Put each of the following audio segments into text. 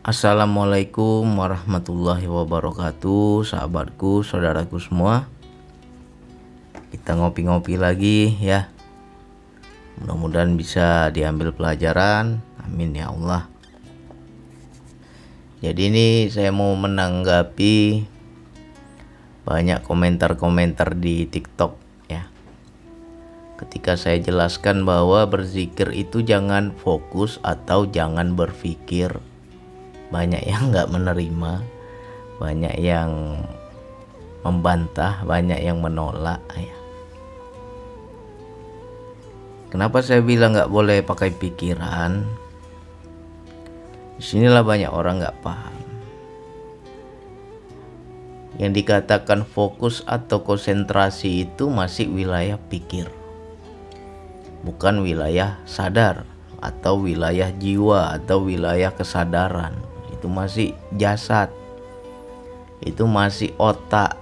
Assalamualaikum warahmatullahi wabarakatuh, sahabatku, saudaraku semua. Kita ngopi-ngopi lagi ya. Mudah-mudahan bisa diambil pelajaran. Amin ya Allah. Jadi ini saya mau menanggapi banyak komentar-komentar di TikTok ya. Ketika saya jelaskan bahwa berzikir itu jangan fokus atau jangan berpikir, banyak yang nggak menerima, banyak yang membantah, banyak yang menolak ya. Kenapa saya bilang nggak boleh pakai pikiran? Disinilah banyak orang nggak paham. Yang dikatakan fokus atau konsentrasi itu masih wilayah pikir, bukan wilayah sadar atau wilayah jiwa atau wilayah kesadaran. Itu masih jasad, itu masih otak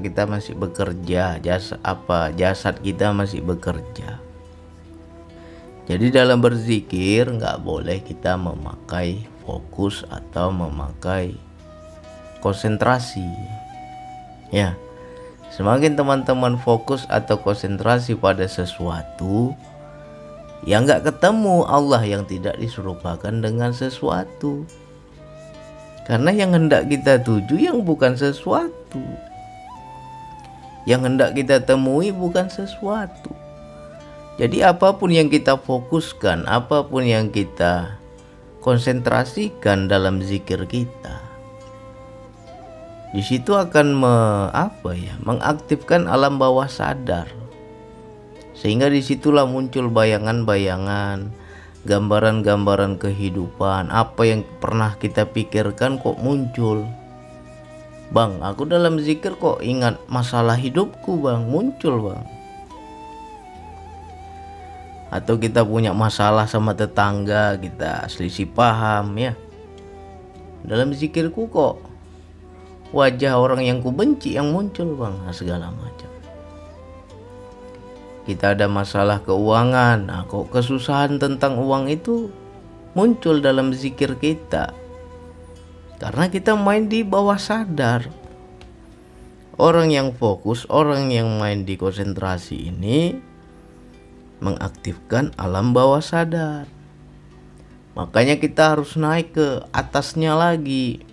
kita masih bekerja, jasad kita masih bekerja. Jadi dalam berzikir nggak boleh kita memakai fokus atau memakai konsentrasi ya. Semakin teman-teman fokus atau konsentrasi pada sesuatu, ya nggak ketemu Allah yang tidak diserupakan dengan sesuatu. Karena yang hendak kita tuju yang bukan sesuatu, yang hendak kita temui bukan sesuatu. Jadi apapun yang kita fokuskan, apapun yang kita konsentrasikan dalam zikir kita, di situ akan mengaktifkan alam bawah sadar. Sehingga disitulah muncul bayangan-bayangan, gambaran-gambaran kehidupan. Apa yang pernah kita pikirkan kok muncul. Bang, aku dalam zikir kok ingat masalah hidupku bang, muncul bang. Atau kita punya masalah sama tetangga, kita selisih paham ya. Dalam zikirku kok wajah orang yang kubenci yang muncul bang, segala macam. Kita ada masalah keuangan, nah kok kesusahan tentang uang itu muncul dalam zikir kita. Karena kita main di bawah sadar. Orang yang fokus, orang yang main di konsentrasi ini mengaktifkan alam bawah sadar. Makanya kita harus naik ke atasnya lagi,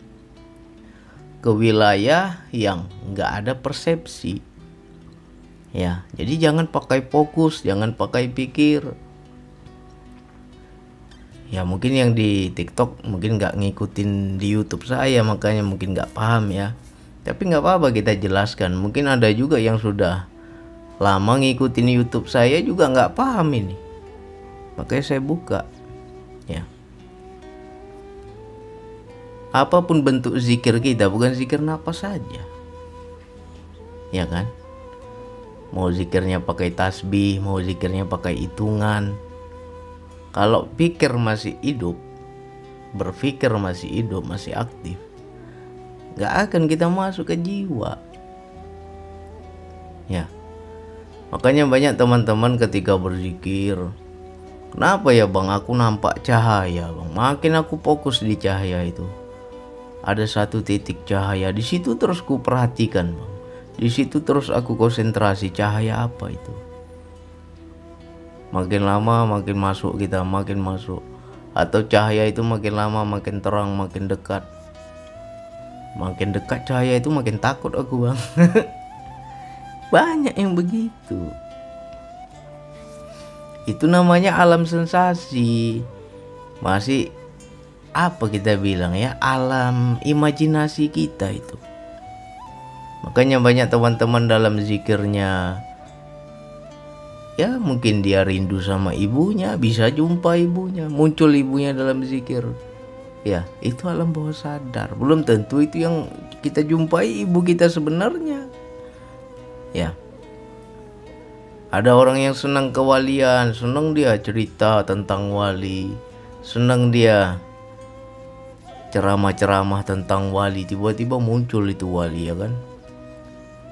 ke wilayah yang nggak ada persepsi. Ya, jadi jangan pakai fokus, jangan pakai pikir. Ya mungkin yang di TikTok mungkin nggak ngikutin di YouTube saya, makanya mungkin nggak paham ya. Tapi nggak apa-apa, kita jelaskan. Mungkin ada juga yang sudah lama ngikutin YouTube saya juga nggak paham ini. Makanya saya buka ya. Apapun bentuk zikir kita, bukan zikir napas saja. Ya kan? Mau zikirnya pakai tasbih, mau zikirnya pakai hitungan. Kalau pikir masih hidup, berpikir masih hidup, masih aktif, gak akan kita masuk ke jiwa. Ya. Makanya banyak teman-teman ketika berzikir, kenapa ya bang aku nampak cahaya bang. Makin aku fokus di cahaya itu, ada satu titik cahaya di situ terus ku perhatikan bang. Di situ terus aku konsentrasi, cahaya apa itu. Makin lama makin masuk kita, makin masuk. Atau cahaya itu makin lama makin terang, makin dekat. Makin dekat cahaya itu makin takut aku bang. Banyak yang begitu. Itu namanya alam sensasi. Masih apa kita bilang ya, alam imajinasi kita itu. Makanya banyak teman-teman dalam zikirnya, ya mungkin dia rindu sama ibunya, bisa jumpa ibunya, muncul ibunya dalam zikir. Ya itu alam bawah sadar. Belum tentu itu yang kita jumpai ibu kita sebenarnya. Ya, ada orang yang senang kewalian, senang dia cerita tentang wali, senang dia ceramah-ceramah tentang wali, tiba-tiba muncul itu wali ya kan.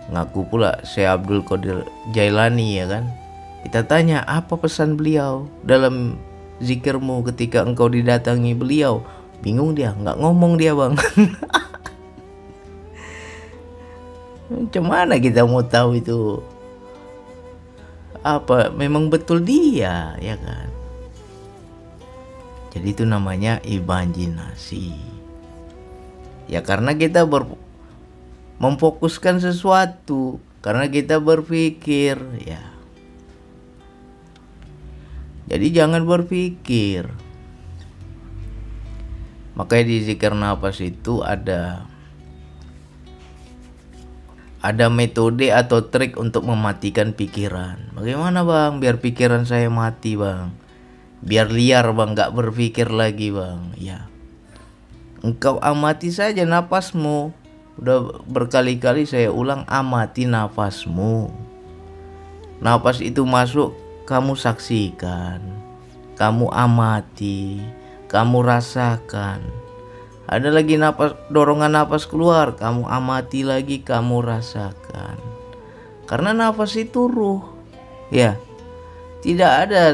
Ngaku pula Syekh Abdul Qadir Jailani ya kan. Kita tanya apa pesan beliau dalam zikirmu ketika engkau didatangi beliau. Bingung dia, nggak ngomong dia bang. Macam mana kita mau tahu itu apa memang betul dia, ya kan? Jadi itu namanya imajinasi. Ya karena kita memfokuskan sesuatu, karena kita berpikir, ya. Jadi jangan berpikir. Makanya di zikir nafas itu ada metode atau trik untuk mematikan pikiran. Bagaimana bang biar pikiran saya mati bang? Biar liar bang, gak berpikir lagi bang. Ya, engkau amati saja nafasmu. Udah berkali-kali saya ulang, amati nafasmu. Nafas itu masuk, kamu saksikan, kamu amati, kamu rasakan. Ada lagi dorongan nafas keluar, kamu amati lagi, kamu rasakan. Karena nafas itu ruh. Ya, tidak ada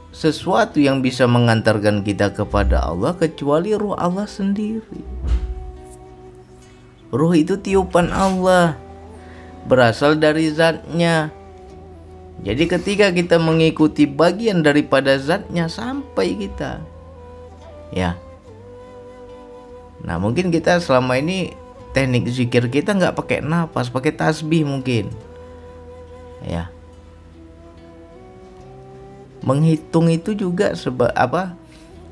sesuatu yang bisa mengantarkan kita kepada Allah kecuali ruh Allah sendiri. Ruh itu tiupan Allah, berasal dari zatnya. Jadi ketika kita mengikuti bagian daripada zatnya sampai kita, ya. Nah mungkin kita selama ini teknik zikir kita nggak pakai nafas, pakai tasbih mungkin, ya. Menghitung itu juga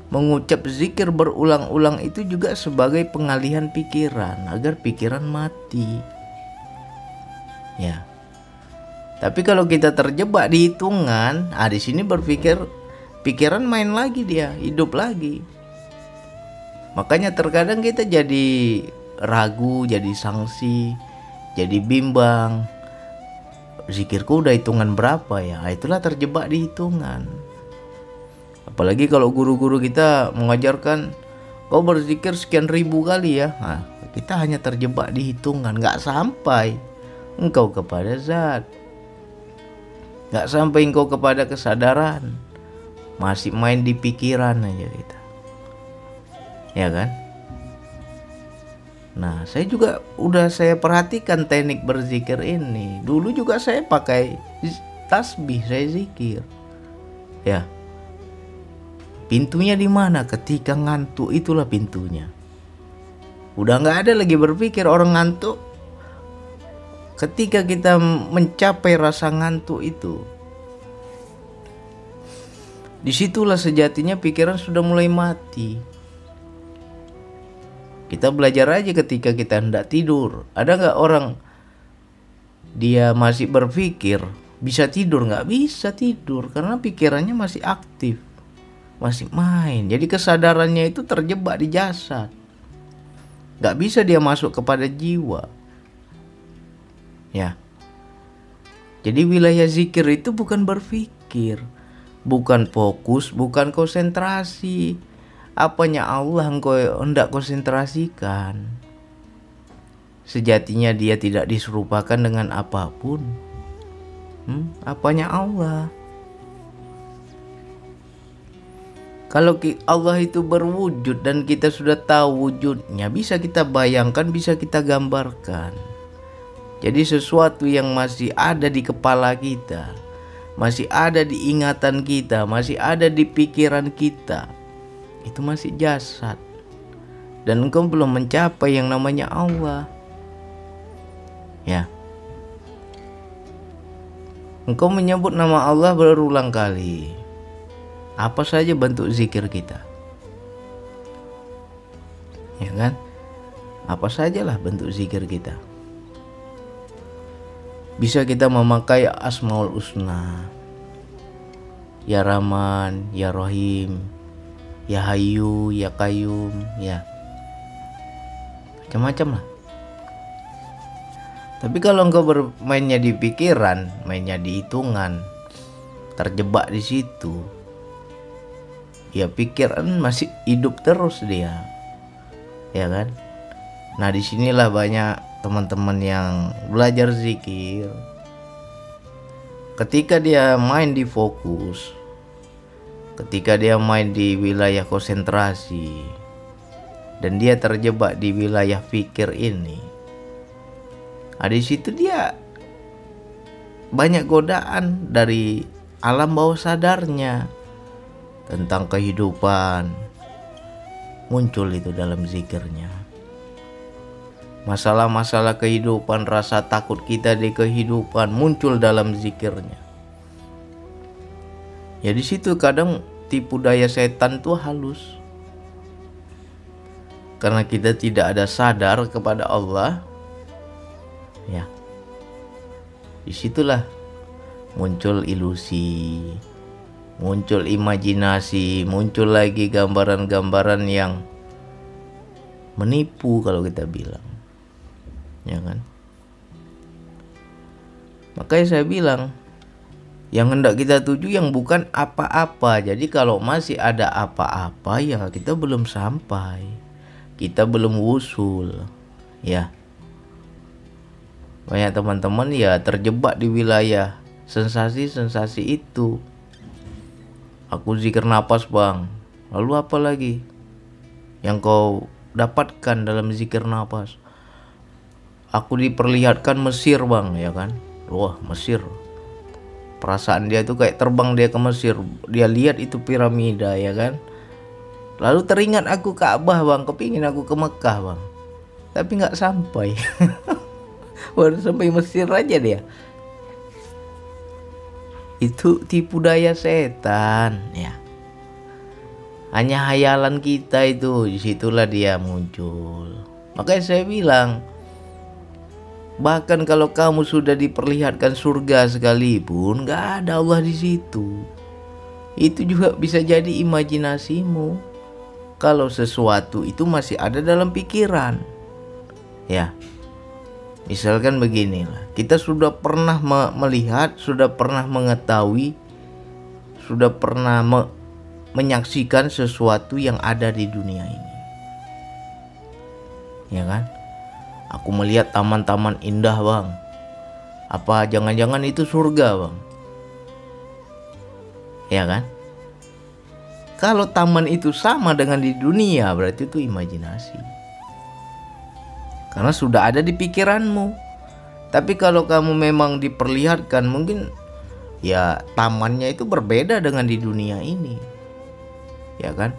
mengucap zikir berulang-ulang itu juga sebagai pengalihan pikiran agar pikiran mati, ya. Tapi kalau kita terjebak di hitungan, di sini pikiran main lagi, dia hidup lagi. Makanya terkadang kita jadi ragu, jadi sangsi, jadi bimbang. Zikirku udah hitungan berapa ya? Itulah terjebak di hitungan. Apalagi kalau guru-guru kita mengajarkan kau berzikir sekian ribu kali ya. Nah, kita hanya terjebak di hitungan, nggak sampai engkau kepada zat, nggak sampai engkau kepada kesadaran, masih main di pikiran aja kita, ya kan? Nah, saya perhatikan teknik berzikir ini. Dulu juga saya pakai tasbih, saya zikir. Ya. Pintunya di mana? Ketika ngantuk, itulah pintunya. Udah nggak ada lagi berpikir orang ngantuk. Ketika kita mencapai rasa ngantuk itu, disitulah sejatinya pikiran sudah mulai mati. Kita belajar aja ketika kita hendak tidur. Ada nggak orang dia masih berpikir bisa tidur? Nggak bisa tidur karena pikirannya masih aktif, masih main. Jadi kesadarannya itu terjebak di jasad. Nggak bisa dia masuk kepada jiwa. Ya. Jadi wilayah zikir itu bukan berpikir, bukan fokus, bukan konsentrasi. Apanya Allah engkau hendak konsentrasikan. Sejatinya dia tidak diserupakan dengan apapun. Apanya Allah. Kalau Allah itu berwujud dan kita sudah tahu wujudnya, bisa kita bayangkan, bisa kita gambarkan. Jadi sesuatu yang masih ada di kepala kita, masih ada di ingatan kita, masih ada di pikiran kita, itu masih jasad. Dan engkau belum mencapai yang namanya Allah. Ya. Engkau menyebut nama Allah berulang kali. Apa saja bentuk zikir kita? Ya kan? Apa sajalah bentuk zikir kita. Bisa kita memakai Asmaul Husna. Ya Rahman, Ya Rahim, Ya Hayyu, Ya Qayyum, ya. Macam-macam lah. Tapi kalau engkau bermainnya di pikiran, mainnya di hitungan, terjebak di situ, ya pikiran masih hidup terus dia, ya kan? Nah disinilah banyak teman-teman yang belajar zikir. Ketika dia main di fokus, ketika dia main di wilayah konsentrasi, dan dia terjebak di wilayah pikir ini, di situ dia banyak godaan dari alam bawah sadarnya tentang kehidupan, muncul itu dalam zikirnya. Masalah-masalah kehidupan, rasa takut kita di kehidupan muncul dalam zikirnya. Ya di situ kadang tipu daya setan tuh halus. Karena kita tidak ada sadar kepada Allah, ya disitulah muncul ilusi, muncul imajinasi, muncul lagi gambaran-gambaran yang menipu kalau kita bilang, ya kan? Makanya saya bilang, yang hendak kita tuju yang bukan apa-apa. Jadi kalau masih ada apa-apa, ya kita belum sampai, kita belum wusul, ya. Banyak teman-teman ya terjebak di wilayah sensasi-sensasi itu. Aku zikir napas bang, lalu apa lagi yang kau dapatkan dalam zikir napas? Aku diperlihatkan Mesir bang, ya kan? Wah Mesir, perasaan dia tuh kayak terbang dia ke Mesir, dia lihat itu piramida, ya kan? Lalu teringat aku Ka'bah bang, kepingin aku ke Mekah bang, tapi nggak sampai. Baru sampai Mesir aja dia. Itu tipu daya setan, ya. Hanya hayalan kita itu, disitulah dia muncul. Makanya saya bilang, bahkan kalau kamu sudah diperlihatkan surga sekalipun, gak ada Allah di situ. Itu juga bisa jadi imajinasimu. Kalau sesuatu itu masih ada dalam pikiran, ya. Misalkan beginilah, kita sudah pernah melihat, sudah pernah mengetahui, sudah pernah menyaksikan sesuatu yang ada di dunia ini, ya kan? Aku melihat taman-taman indah bang, apa jangan-jangan itu surga bang, ya kan? Kalau taman itu sama dengan di dunia, berarti itu imajinasi, karena sudah ada di pikiranmu. Tapi kalau kamu memang diperlihatkan, mungkin ya tamannya itu berbeda dengan di dunia ini, ya kan?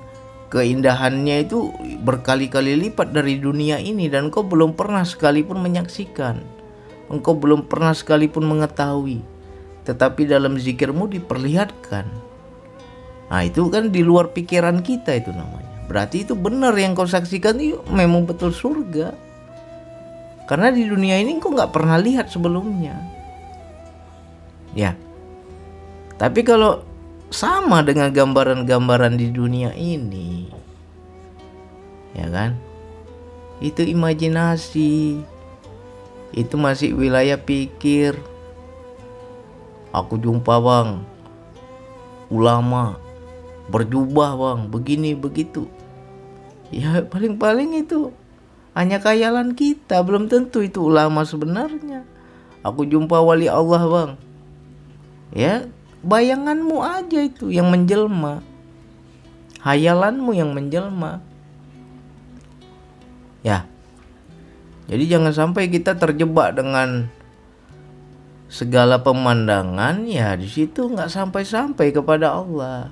Keindahannya itu berkali-kali lipat dari dunia ini, dan engkau belum pernah sekalipun menyaksikan, engkau belum pernah sekalipun mengetahui, tetapi dalam zikirmu diperlihatkan. Nah itu kan di luar pikiran kita itu namanya. Berarti itu benar yang kau saksikan itu memang betul surga, karena di dunia ini kau nggak pernah lihat sebelumnya, ya. Tapi kalau sama dengan gambaran-gambaran di dunia ini, ya kan, itu imajinasi, itu masih wilayah pikir. Aku jumpa bang ulama berjubah bang, begini begitu, ya paling-paling itu hanya khayalan kita, belum tentu itu ulama sebenarnya. Aku jumpa wali Allah bang, ya bayanganmu aja itu yang menjelma, hayalanmu yang menjelma, ya. Jadi jangan sampai kita terjebak dengan segala pemandangan, ya di situ nggak sampai-sampai kepada Allah,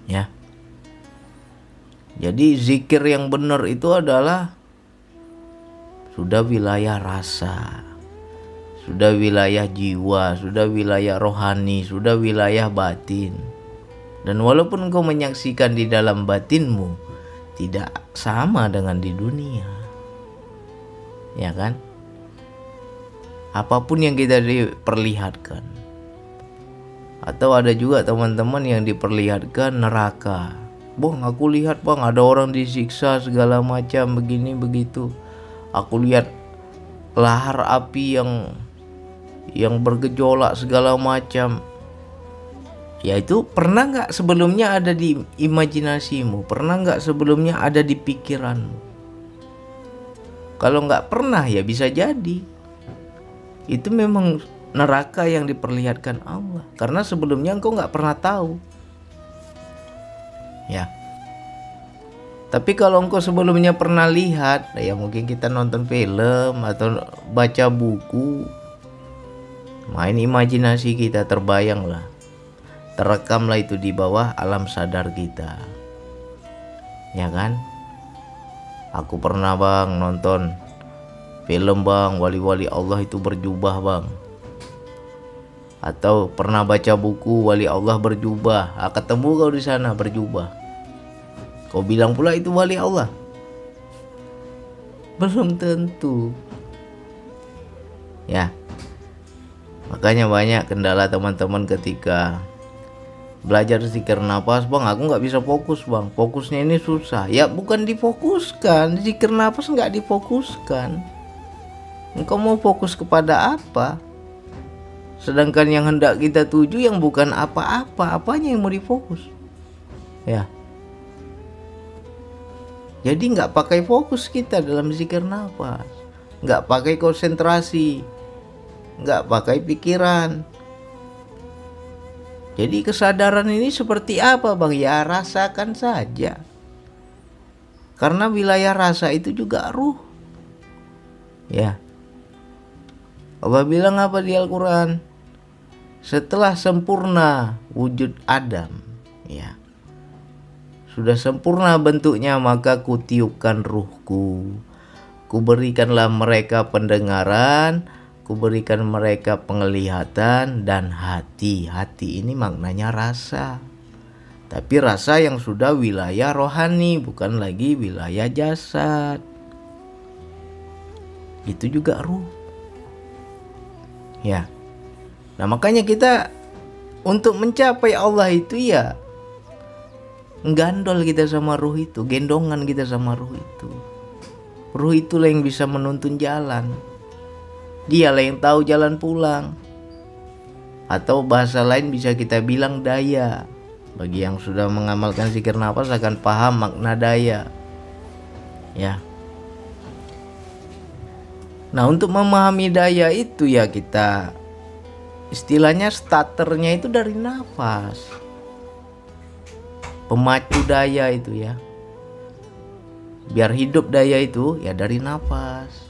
ya. Jadi zikir yang benar itu adalah sudah wilayah rasa, sudah wilayah jiwa, sudah wilayah rohani, sudah wilayah batin. Dan walaupun engkau menyaksikan di dalam batinmu, tidak sama dengan di dunia, ya kan? Apapun yang kita diperlihatkan, atau ada juga teman-teman yang diperlihatkan neraka. Bang, aku lihat bang ada orang disiksa segala macam begini begitu. Aku lihat lahar api yang bergejolak segala macam. Ya itu pernah nggak sebelumnya ada di imajinasimu? Pernah nggak sebelumnya ada di pikiranmu? Kalau nggak pernah ya bisa jadi itu memang neraka yang diperlihatkan Allah, karena sebelumnya engkau nggak pernah tahu, ya. Tapi kalau engkau sebelumnya pernah lihat, ya mungkin kita nonton film atau baca buku, main imajinasi kita, terbayanglah, terekamlah itu di bawah alam sadar kita. Ya kan? Aku pernah bang nonton film bang, wali-wali Allah itu berjubah bang. Atau pernah baca buku wali Allah berjubah, ketemu kau di sana berjubah. Kau bilang pula itu wali Allah? Belum tentu. Ya. Makanya banyak kendala teman-teman ketika belajar zikir nafas, bang aku nggak bisa fokus bang, fokusnya ini susah. Ya bukan difokuskan, zikir nafas nggak difokuskan. Engkau mau fokus kepada apa? Sedangkan yang hendak kita tuju yang bukan apa-apa, apanya yang mau difokus? Ya. Jadi nggak pakai fokus kita dalam zikir nafas, nggak pakai konsentrasi, nggak pakai pikiran. Jadi kesadaran ini seperti apa bang? Ya rasakan saja. Karena wilayah rasa itu juga ruh. Ya. Allah bilang apa di Al-Quran? Setelah sempurna wujud Adam, ya, sudah sempurna bentuknya, maka kutiupkan ruhku, kuberikanlah mereka pendengaran, kuberikan mereka penglihatan dan hati. Hati ini maknanya rasa, tapi rasa yang sudah wilayah rohani, bukan lagi wilayah jasad. Itu juga ruh. Ya. Nah makanya kita untuk mencapai Allah itu ya gandol kita sama ruh itu, gendongan kita sama ruh itu. Ruh itulah yang bisa menuntun jalan. Dialah yang tahu jalan pulang. Atau bahasa lain bisa kita bilang daya. Bagi yang sudah mengamalkan zikir nafas akan paham makna daya. Ya. Nah untuk memahami daya itu ya kita, istilahnya starternya itu dari nafas. Pemacu daya itu ya. Biar hidup daya itu ya dari nafas.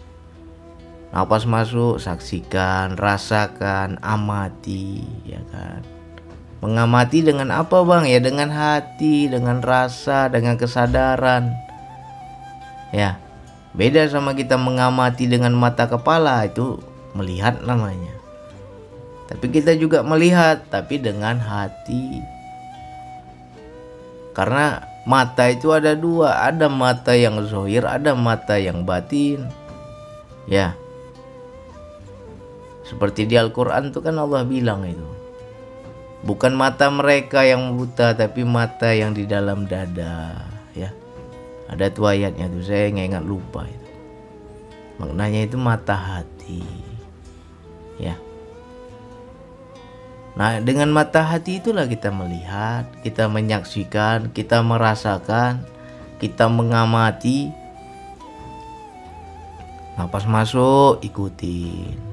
Nafas masuk, saksikan, rasakan, amati, ya kan. Mengamati dengan apa bang? Ya dengan hati, dengan rasa, dengan kesadaran. Ya, beda sama kita mengamati dengan mata kepala, itu melihat namanya. Tapi kita juga melihat, tapi dengan hati. Karena mata itu ada dua, ada mata yang zahir, ada mata yang batin. Ya. Seperti di Al-Quran itu kan Allah bilang itu. Bukan mata mereka yang buta, tapi mata yang di dalam dada. Ya. Ada tuh ayatnya tuh, saya nggak ingat, lupa itu. Maknanya itu mata hati. Ya. Nah dengan mata hati itulah kita melihat, kita menyaksikan, kita merasakan, kita mengamati. Napas masuk, ikutin.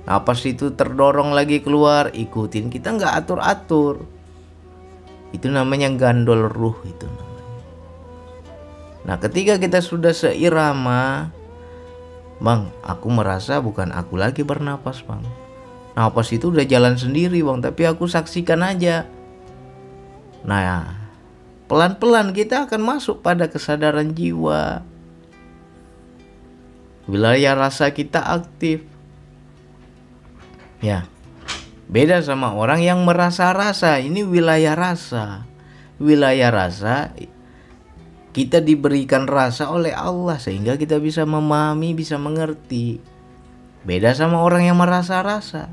Napas itu terdorong lagi keluar, ikutin. Kita nggak atur-atur. Itu namanya gandol ruh itu namanya. Nah ketika kita sudah seirama, bang aku merasa bukan aku lagi bernapas bang. Napas itu udah jalan sendiri bang, tapi aku saksikan aja. Nah pelan-pelan kita akan masuk pada kesadaran jiwa. Wilayah rasa kita aktif. Ya, beda sama orang yang merasa rasa. Ini wilayah rasa. Wilayah rasa, kita diberikan rasa oleh Allah sehingga kita bisa memahami, bisa mengerti. Beda sama orang yang merasa rasa.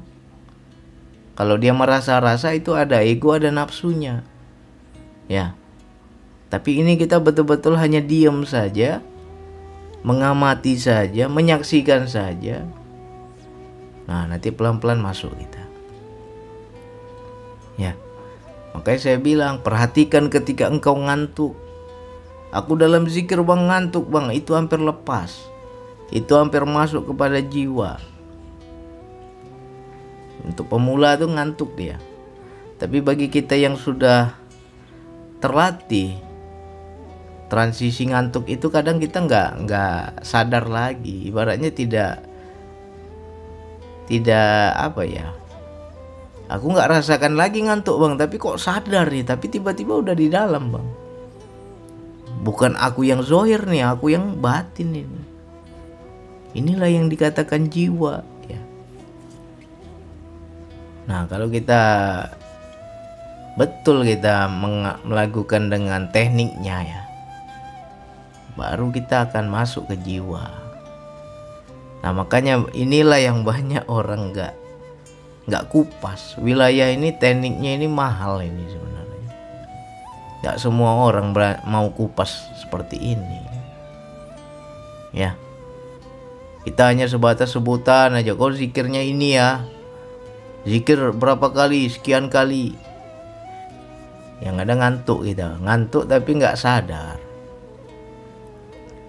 Kalau dia merasa rasa itu ada ego, ada nafsunya. Ya. Tapi ini kita betul-betul hanya diam saja, mengamati saja, menyaksikan saja. Nah, nanti pelan-pelan masuk kita. Ya. Makanya saya bilang, perhatikan ketika engkau ngantuk. Aku dalam zikir bang ngantuk bang, itu hampir lepas. Itu hampir masuk kepada jiwa. Untuk pemula tuh ngantuk dia. Tapi bagi kita yang sudah terlatih, transisi ngantuk itu kadang kita nggak sadar lagi, ibaratnya tidak apa ya, aku nggak rasakan lagi ngantuk bang, tapi kok sadar nih, tapi tiba-tiba udah di dalam bang. Bukan aku yang zohir nih, aku yang batin ini. Inilah yang dikatakan jiwa ya. Nah kalau kita betul kita melakukan dengan tekniknya ya, baru kita akan masuk ke jiwa. Nah makanya inilah yang banyak orang nggak kupas. Wilayah ini tekniknya ini mahal ini sebenarnya. Nggak semua orang mau kupas seperti ini. Ya, kita hanya sebatas sebutan aja. Kau zikirnya ini ya, zikir berapa kali, sekian kali. Yang ada ngantuk kita, ngantuk tapi nggak sadar.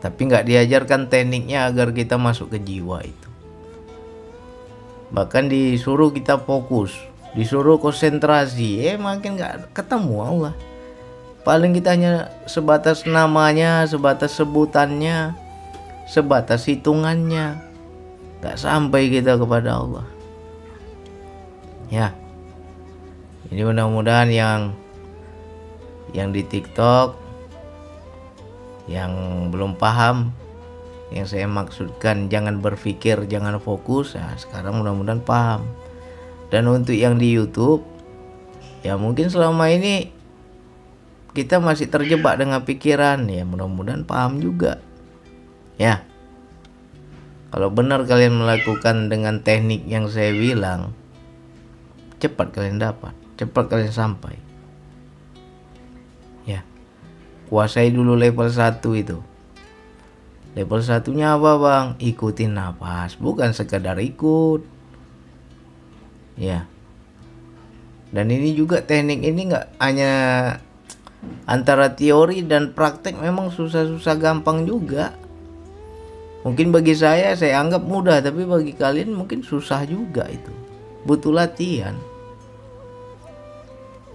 Tapi nggak diajarkan tekniknya agar kita masuk ke jiwa itu. Bahkan disuruh kita fokus, disuruh konsentrasi, makin nggak ketemu Allah. Paling kita hanya sebatas namanya, sebatas sebutannya, sebatas hitungannya, nggak sampai kita kepada Allah. Ya, ini mudah-mudahan yang di TikTok, yang belum paham, yang saya maksudkan jangan berpikir, jangan fokus. Nah, sekarang mudah-mudahan paham. Dan untuk yang di YouTube, ya mungkin selama ini kita masih terjebak dengan pikiran, ya mudah-mudahan paham juga. Ya, kalau benar kalian melakukan dengan teknik yang saya bilang, cepat kalian dapat, cepat kalian sampai. Ya, kuasai dulu level 1 itu. Level 1-nya apa bang? Ikutin nafas, bukan sekedar ikut. Ya. Dan ini juga teknik ini nggak hanya antara teori dan praktek, memang susah-susah gampang juga. Mungkin bagi saya anggap mudah, tapi bagi kalian mungkin susah juga itu. Butuh latihan.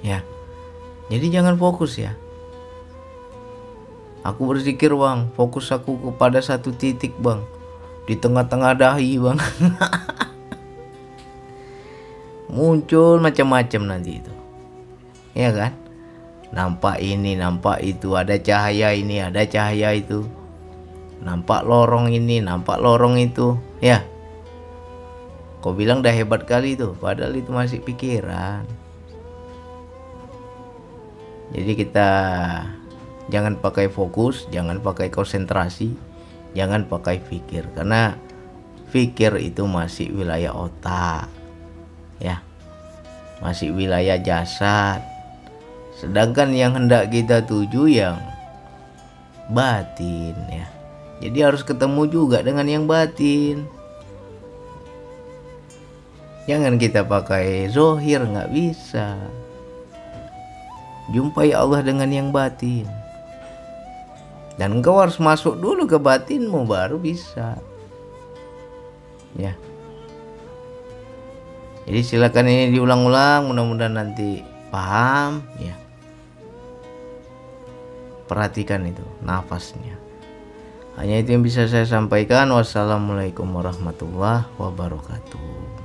Ya. Jadi jangan fokus ya. Aku berzikir bang, fokus aku kepada satu titik bang, di tengah-tengah dahi bang. Muncul macam-macam nanti itu, ya kan? Nampak ini, nampak itu, ada cahaya ini, ada cahaya itu, nampak lorong ini, nampak lorong itu, ya. Kau bilang dah hebat kali itu, padahal itu masih pikiran. Jadi kita jangan pakai fokus, jangan pakai konsentrasi, jangan pakai pikir, karena pikir itu masih wilayah otak, ya, masih wilayah jasad. Sedangkan yang hendak kita tuju yang batin ya. Jadi harus ketemu juga dengan yang batin. Jangan kita pakai zohir, nggak bisa. Jumpai Allah dengan yang batin. Dan engkau harus masuk dulu ke batinmu baru bisa. Ya. Jadi silakan ini diulang-ulang, mudah-mudahan nanti paham ya. Perhatikan itu nafasnya. Hanya itu yang bisa saya sampaikan. Wassalamualaikum warahmatullahi wabarakatuh.